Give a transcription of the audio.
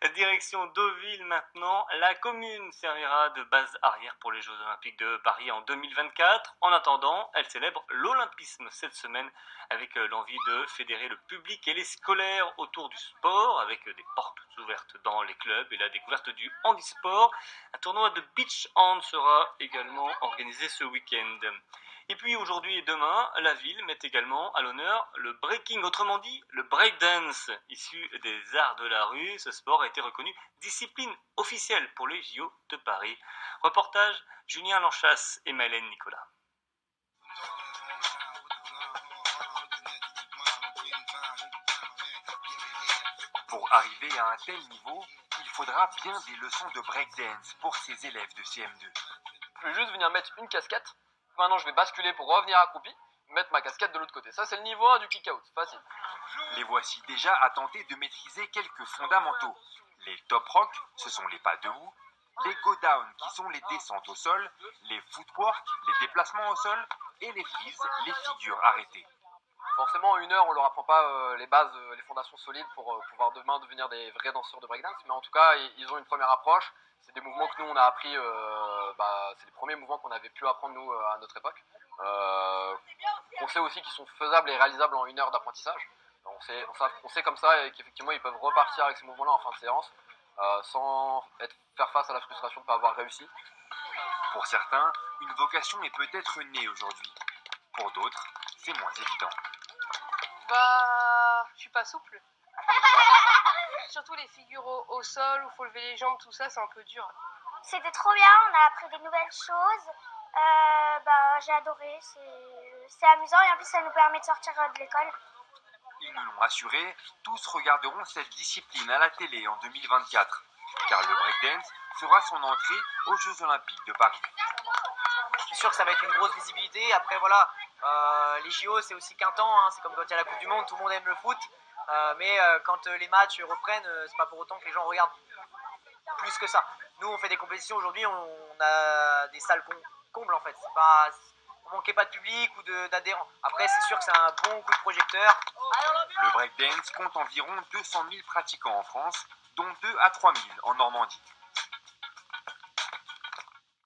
Direction Deauville maintenant. La commune servira de base arrière pour les Jeux Olympiques de Paris en 2024. En attendant, elle célèbre l'Olympisme cette semaine avec l'envie de fédérer le public et les scolaires autour du sport, avec des portes ouvertes dans les clubs et la découverte du handisport. Un tournoi de beach hand sera également organisé ce week-end. Et puis aujourd'hui et demain, la ville met également à l'honneur le breaking, autrement dit le breakdance, issu des arts de la rue. Ce sport a été reconnu discipline officielle pour les JO de Paris. Reportage Julien Lanchasse et Mylène Nicolas. Pour arriver à un tel niveau, il faudra bien des leçons de breakdance pour ces élèves de CM2. Je vais juste venir mettre une casquette. Maintenant, je vais basculer pour revenir accroupi, mettre ma casquette de l'autre côté. Ça, c'est le niveau 1 du kick-out. Facile. Les voici déjà à tenter de maîtriser quelques fondamentaux. Les top rock, ce sont les pas debout. Les go down, qui sont les descentes au sol. Les footwork, les déplacements au sol. Et les freeze, les figures arrêtées. Forcément, en 1 heure, on leur apprend pas les bases, les fondations solides pour pouvoir demain devenir des vrais danseurs de breakdance. Mais en tout cas, ils ont une première approche. C'est des mouvements que nous, on a appris. C'est les premiers mouvements qu'on avait pu apprendre, nous, à notre époque. On sait aussi qu'ils sont faisables et réalisables en 1 heure d'apprentissage. On sait comme ça et qu'effectivement, ils peuvent repartir avec ces mouvements-là en fin de séance sans faire face à la frustration de ne pas avoir réussi. Pour certains, une vocation est peut-être née aujourd'hui. Pour d'autres, c'est moins évident. Je suis pas souple. Surtout les figures au sol où il faut lever les jambes, tout ça, c'est un peu dur. C'était trop bien, on a appris des nouvelles choses. J'ai adoré, c'est amusant et en plus ça nous permet de sortir de l'école. Ils nous l'ont assuré, tous regarderont cette discipline à la télé en 2024, car le breakdance fera son entrée aux Jeux Olympiques de Paris. Je suis sûr que ça va être une grosse visibilité. Après voilà, les JO c'est aussi qu'un temps, hein. C'est comme quand il y a la Coupe du Monde, tout le monde aime le foot. Mais quand les matchs reprennent, c'est pas pour autant que les gens regardent plus que ça. Nous on fait des compétitions aujourd'hui, on a des salles combles en fait. On manquait pas de public ou d'adhérents. Après c'est sûr que c'est un bon coup de projecteur. Le breakdance compte environ 200 000 pratiquants en France, dont 2 à 3 000 en Normandie.